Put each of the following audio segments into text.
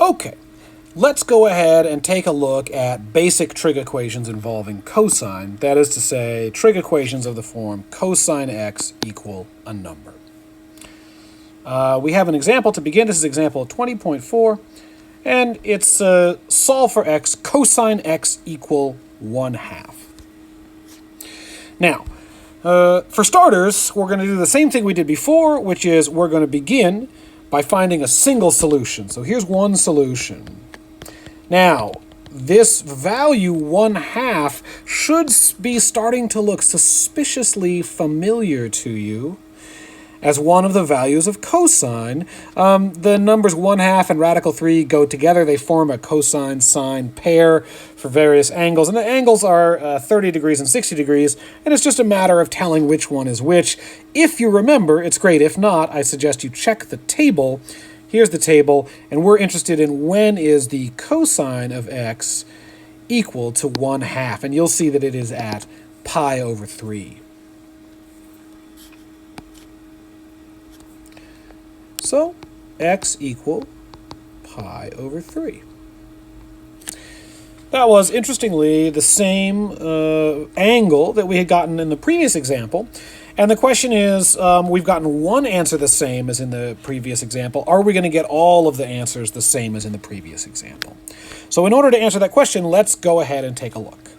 Okay, let's go ahead and take a look at basic trig equations involving cosine. That is to say, trig equations of the form cosine x equal a number. We have an example to begin. This is example 20.4, and it's solve for x, cosine x equal 1/2. Now, for starters, we're going to do the same thing we did before, which is we're going to begin by finding a single solution. So here's one solution. Now, this value 1/2 should be starting to look suspiciously familiar to you as one of the values of cosine. The numbers 1/2 and radical 3 go together. They form a cosine-sine pair for various angles. And the angles are 30 degrees and 60 degrees. And it's just a matter of telling which one is which. If you remember, it's great. If not, I suggest you check the table. Here's the table. And we're interested in when is the cosine of x equal to 1/2. And you'll see that it is at pi over 3. So, x equal pi over 3. That was, interestingly, the same angle that we had gotten in the previous example. And the question is, we've gotten one answer the same as in the previous example. Are we going to get all of the answers the same as in the previous example? So in order to answer that question, let's go ahead and take a look.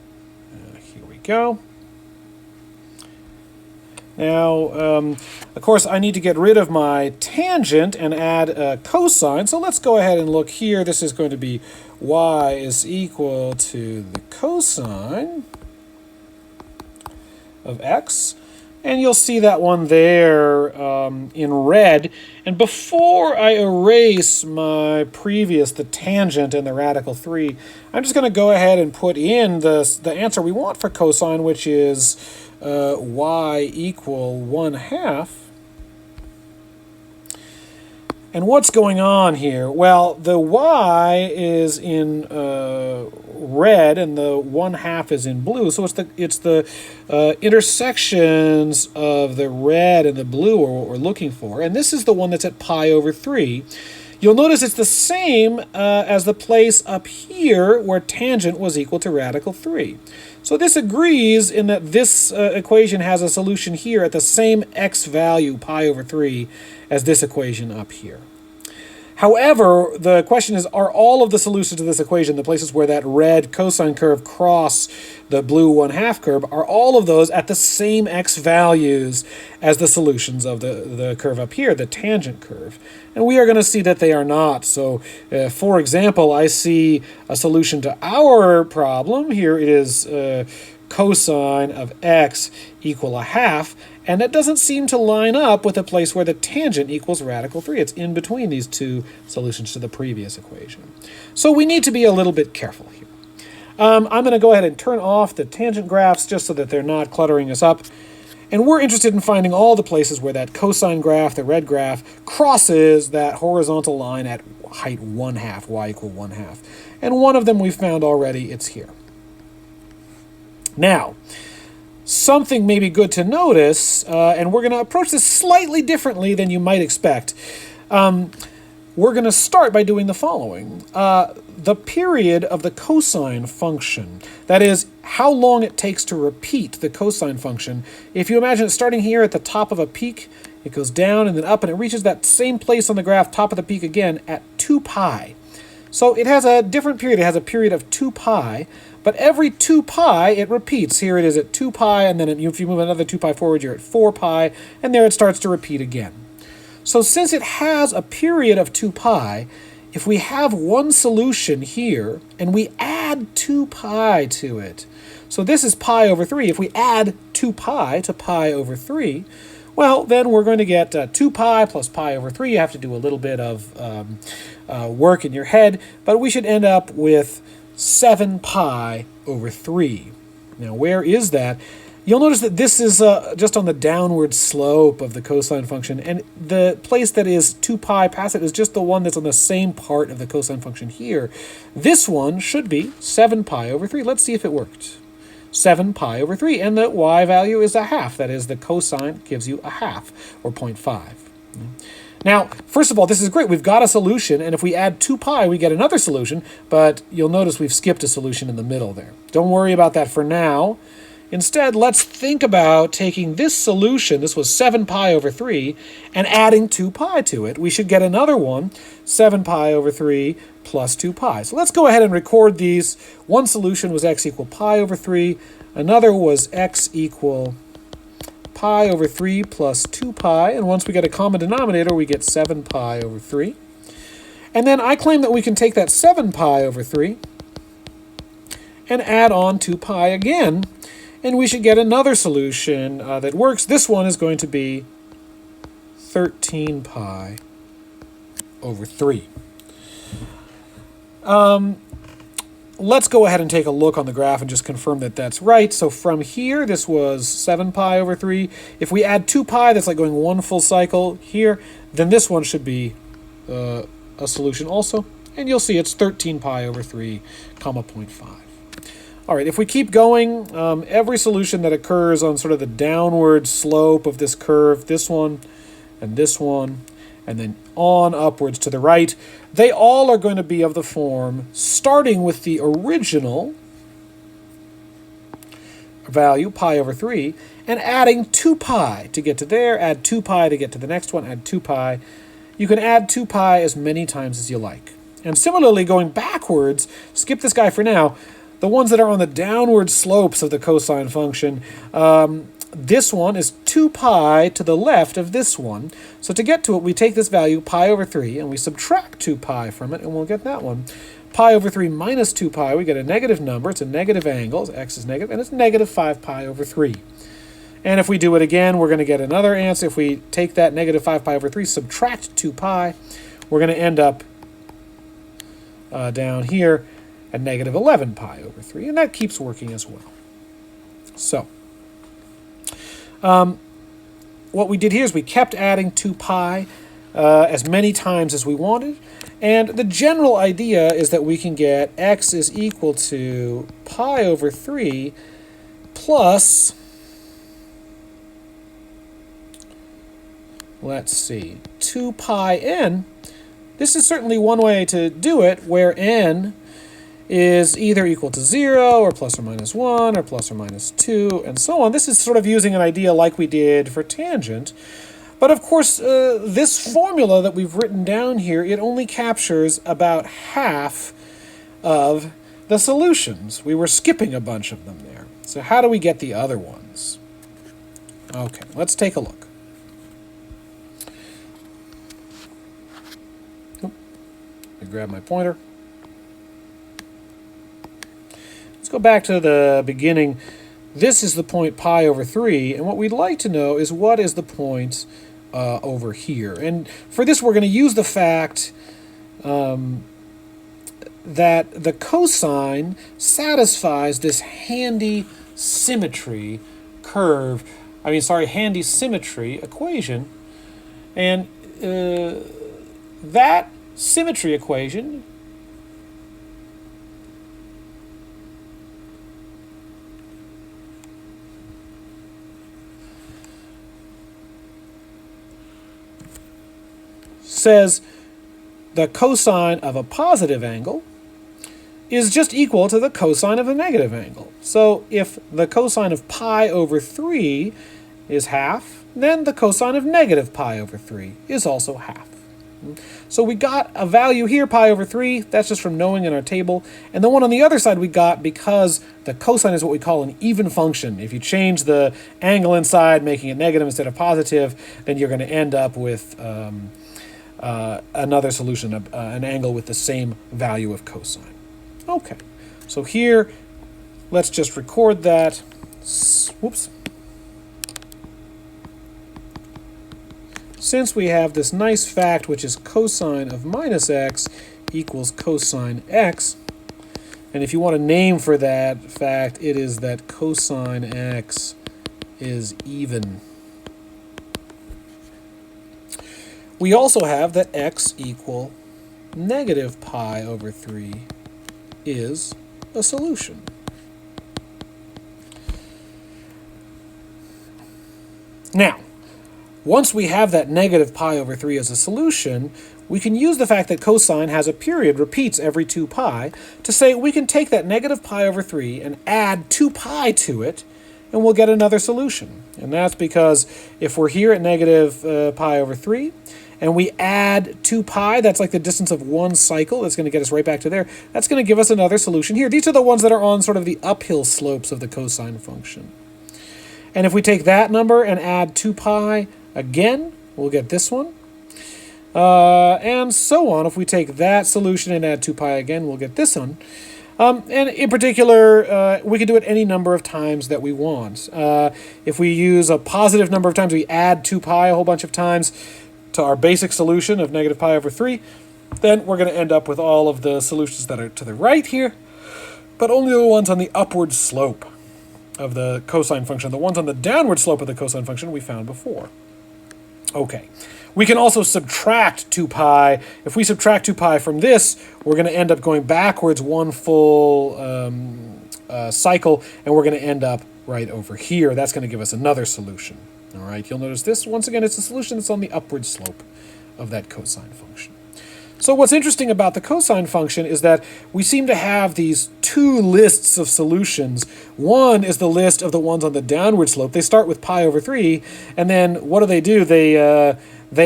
Here we go. Now, of course, I need to get rid of my tangent and add a cosine. So let's go ahead and look here. This is going to be y is equal to the cosine of x. And you'll see that one there in red. And before I erase my previous, the tangent and the radical 3, I'm just going to go ahead and put in the answer we want for cosine, which is y equal 1/2. And what's going on here? Well, the y is in red and the 1/2 is in blue. So it's the intersections of the red and the blue are what we're looking for. And this is the one that's at pi over 3. You'll notice it's the same as the place up here where tangent was equal to radical 3. So this agrees in that this equation has a solution here at the same x value, pi over 3, as this equation up here. However, the question is, are all of the solutions to this equation, the places where that red cosine curve cross the blue 1/2 curve, are all of those at the same x values as the solutions of the curve up here, the tangent curve? And we are going to see that they are not. So, for example, I see a solution to our problem. Here it is cosine of x equal 1/2. And that doesn't seem to line up with a place where the tangent equals radical 3. It's in between these two solutions to the previous equation. So we need to be a little bit careful here. I'm going to go ahead and turn off the tangent graphs just so that they're not cluttering us up. And we're interested in finding all the places where that cosine graph, the red graph, crosses that horizontal line at height 1/2, y equal 1/2. And one of them we've found already. It's here. Now, something may be good to notice, and we're going to approach this slightly differently than you might expect. We're going to start by doing the following. The period of the cosine function, that is, how long it takes to repeat the cosine function. If you imagine it starting here at the top of a peak, it goes down and then up, and it reaches that same place on the graph, top of the peak again, at 2 pi. So it has a different period. It has a period of 2 pi. But every 2 pi, it repeats. Here it is at 2 pi, and then if you move another 2 pi forward, you're at 4 pi, and there it starts to repeat again. So since it has a period of 2 pi, if we have one solution here, and we add 2 pi to it, so this is pi over 3. If we add 2 pi to pi over 3, well, then we're going to get 2 pi plus pi over 3. You have to do a little bit of work in your head, but we should end up with 7 pi over 3. Now, where is that? You'll notice that this is just on the downward slope of the cosine function, and the place that is 2 pi past it is just the one that's on the same part of the cosine function here. This one should be 7 pi over 3. Let's see if it worked. 7 pi over 3, and the y value is 1/2. That is, the cosine gives you 1/2, or 0.5. Now, first of all, this is great. We've got a solution, and if we add 2 pi, we get another solution, but you'll notice we've skipped a solution in the middle there. Don't worry about that for now. Instead, let's think about taking this solution, this was 7 pi over 3, and adding 2 pi to it. We should get another one, 7 pi over 3 plus 2 pi. So let's go ahead and record these. One solution was x equal pi over 3. Another was x equal pi over 3 plus 2 pi, and once we get a common denominator, we get 7 pi over 3. And then I claim that we can take that 7 pi over 3 and add on 2 pi again, and we should get another solution that works. This one is going to be 13 pi over 3. Let's go ahead and take a look on the graph and just confirm that that's right. So from here, this was 7 pi over 3. If we add 2 pi, that's like going one full cycle here, then this one should be a solution also. And you'll see it's 13 pi over 3, comma 0.5. All right, if we keep going, every solution that occurs on sort of the downward slope of this curve, this one, and then on upwards to the right, they all are going to be of the form starting with the original value, pi over 3, and adding 2 pi to get to there, add 2 pi to get to the next one, add 2 pi. You can add 2 pi as many times as you like. And similarly, going backwards, skip this guy for now, the ones that are on the downward slopes of the cosine function, this one is 2 pi to the left of this one. So to get to it, we take this value, pi over 3, and we subtract 2 pi from it, and we'll get that one. Pi over 3 minus 2 pi, we get a negative number. It's a negative angle. X is negative, and it's negative 5 pi over 3. And if we do it again, we're going to get another answer. If we take that negative 5 pi over 3, subtract 2 pi, we're going to end up down here at negative 11 pi over 3, and that keeps working as well. So what we did here is we kept adding 2 pi as many times as we wanted, and the general idea is that we can get x is equal to pi over 3 plus, let's see, 2 pi n. This is certainly one way to do it, where n is either equal to 0, or plus or minus 1, or plus or minus 2, and so on. This is sort of using an idea like we did for tangent. But of course, this formula that we've written down here, it only captures about half of the solutions. We were skipping a bunch of them there. So how do we get the other ones? Okay, let's take a look. Let me grab my pointer. Let's go back to the beginning. This is the point pi over 3, and what we'd like to know is what is the point over here. And for this, we're going to use the fact that the cosine satisfies this handy symmetry handy symmetry equation. And that symmetry equation says the cosine of a positive angle is just equal to the cosine of a negative angle. So if the cosine of pi over 3 is half, then the cosine of negative pi over 3 is also half. So we got a value here, pi over 3, that's just from knowing in our table. And the one on the other side we got because the cosine is what we call an even function. If you change the angle inside, making it negative instead of positive, then you're going to end up with another solution, an angle with the same value of cosine. Okay, so here, let's just record that. Whoops. Since we have this nice fact, which is cosine of minus x equals cosine x, and if you want a name for that fact, it is that cosine x is even. We also have that x equal negative pi over 3 is a solution. Now, Once we have that negative pi over 3 as a solution, we can use the fact that cosine has a period, repeats every 2 pi, to say we can take that negative pi over 3 and add 2 pi to it, and we'll get another solution. And that's because if we're here at negative pi over 3, and we add 2 pi, that's like the distance of one cycle, that's going to get us right back to there, that's going to give us another solution here. These are the ones that are on sort of the uphill slopes of the cosine function. And if we take that number and add 2 pi again, we'll get this one. And so on. If we take that solution and add 2 pi again, we'll get this one. And in particular, we can do it any number of times that we want. If we use a positive number of times, we add 2 pi a whole bunch of times to our basic solution of negative pi over 3, then we're going to end up with all of the solutions that are to the right here, but only the ones on the upward slope of the cosine function. The ones on the downward slope of the cosine function we found before. Okay. We can also subtract 2 pi. If we subtract 2 pi from this, we're going to end up going backwards one full cycle, and we're going to end up right over here. That's going to give us another solution. All right, you'll notice this, once again, it's a solution that's on the upward slope of that cosine function. So what's interesting about the cosine function is that we seem to have these two lists of solutions. One is the list of the ones on the downward slope. They start with pi over 3, and then what do? They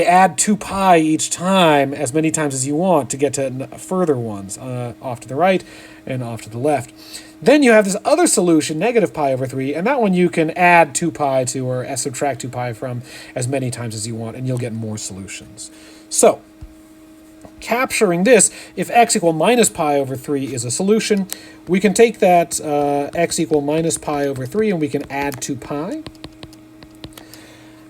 add 2 pi each time, as many times as you want, to get to further ones, off to the right and off to the left. Then you have this other solution, negative pi over 3, and that one you can add 2 pi to or subtract 2 pi from as many times as you want, and you'll get more solutions. So, capturing this, if x equal minus pi over 3 is a solution, we can take that x equal minus pi over 3 and we can add 2 pi.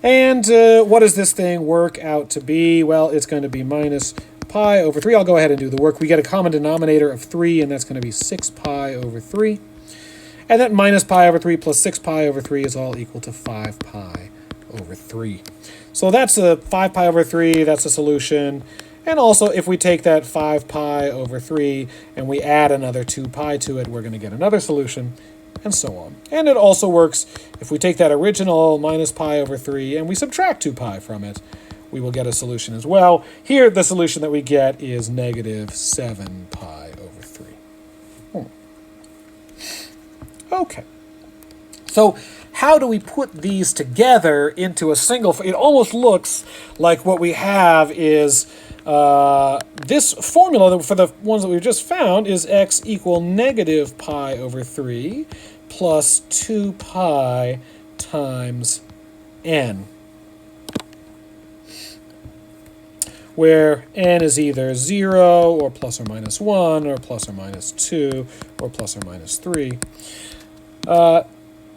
And what does this thing work out to be? Well, it's going to be minus pi over 3. I'll go ahead and do the work. We get a common denominator of 3, and that's going to be 6 pi over 3. And that minus pi over 3 plus 6 pi over 3 is all equal to 5 pi over 3. So that's a 5 pi over 3, that's a solution. And also, if we take that 5 pi over 3 and we add another 2 pi to it, we're going to get another solution, and so on. And it also works if we take that original minus pi over 3 and we subtract 2 pi from it, we will get a solution as well. Here, the solution that we get is negative 7 pi over 3. Okay. So how do we put these together into a single? It almost looks like what we have is this formula for the ones that we've just found is x equal negative pi over 3 plus 2 pi times n, where n is either 0 or plus or minus 1 or plus or minus 2 or plus or minus 3.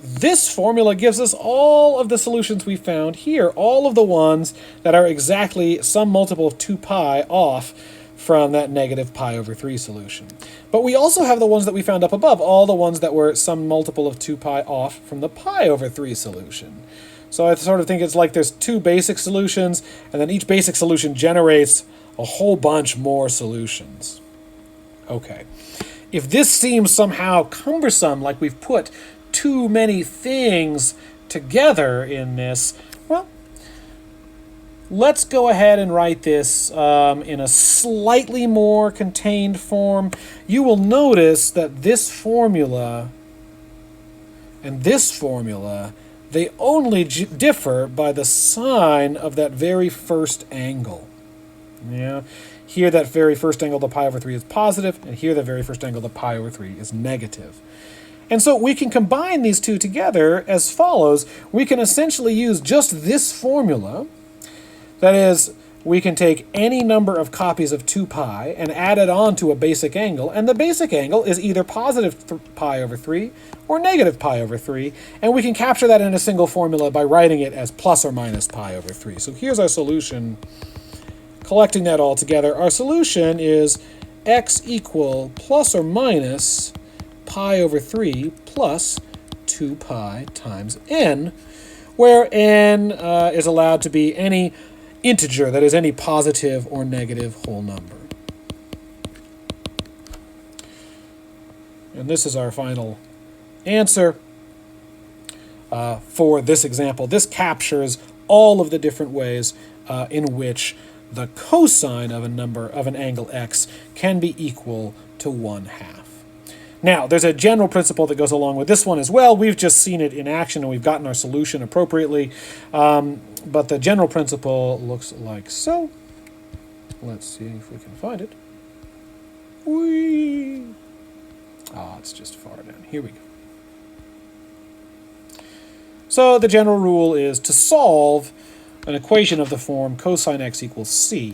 This formula gives us all of the solutions we found here, all of the ones that are exactly some multiple of 2 pi off from that negative pi over 3 solution. But we also have the ones that we found up above, all the ones that were some multiple of 2 pi off from the pi over 3 solution. So I sort of think it's like there's two basic solutions, and then each basic solution generates a whole bunch more solutions. Okay. If this seems somehow cumbersome, like we've put too many things together in this, well, let's go ahead and write this in a slightly more contained form. You will notice that this formula and this formula, they only differ by the sign of that very first angle. Yeah. Here, that very first angle, the pi over 3 is positive, and here, the very first angle, the pi over 3 is negative. And so we can combine these two together as follows. We can essentially use just this formula. That is, we can take any number of copies of 2 pi and add it on to a basic angle, and the basic angle is either positive pi over 3 or negative pi over 3, and we can capture that in a single formula by writing it as plus or minus pi over 3. So here's our solution. Collecting that all together, our solution is x equal plus or minus pi over 3 plus 2 pi times n, where n is allowed to be any integer, that is any positive or negative whole number. And this is our final answer for this example. This captures all of the different ways in which the cosine of an angle x can be equal to 1/2. Now, there's a general principle that goes along with this one as well. We've just seen it in action, and we've gotten our solution appropriately. But the general principle looks like so. Let's see if we can find it. Whee! Ah, it's just far down. Here we go. So the general rule is to solve an equation of the form cosine x equals c.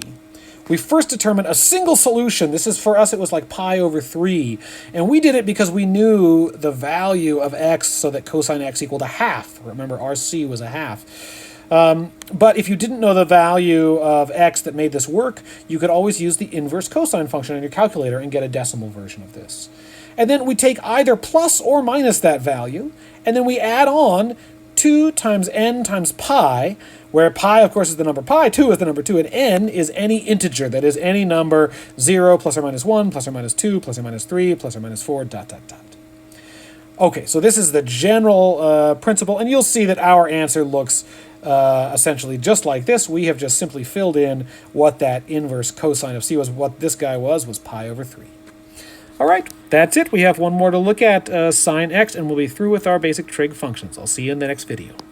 We first determine a single solution. This is, for us, it was like pi over 3. And we did it because we knew the value of x so that cosine x equaled 1/2. Remember, RC was 1/2. But if you didn't know the value of x that made this work, you could always use the inverse cosine function on your calculator and get a decimal version of this. And then we take either plus or minus that value, and then we add on 2 times n times pi, where pi, of course, is the number pi, 2 is the number 2, and n is any integer, that is any number 0, plus or minus 1, plus or minus 2, plus or minus 3, plus or minus 4, dot, dot, dot. Okay, so this is the general principle, and you'll see that our answer looks essentially just like this. We have just simply filled in what that inverse cosine of c was. What this guy was pi over 3. All right, that's it. We have one more to look at, sine x, and we'll be through with our basic trig functions. I'll see you in the next video.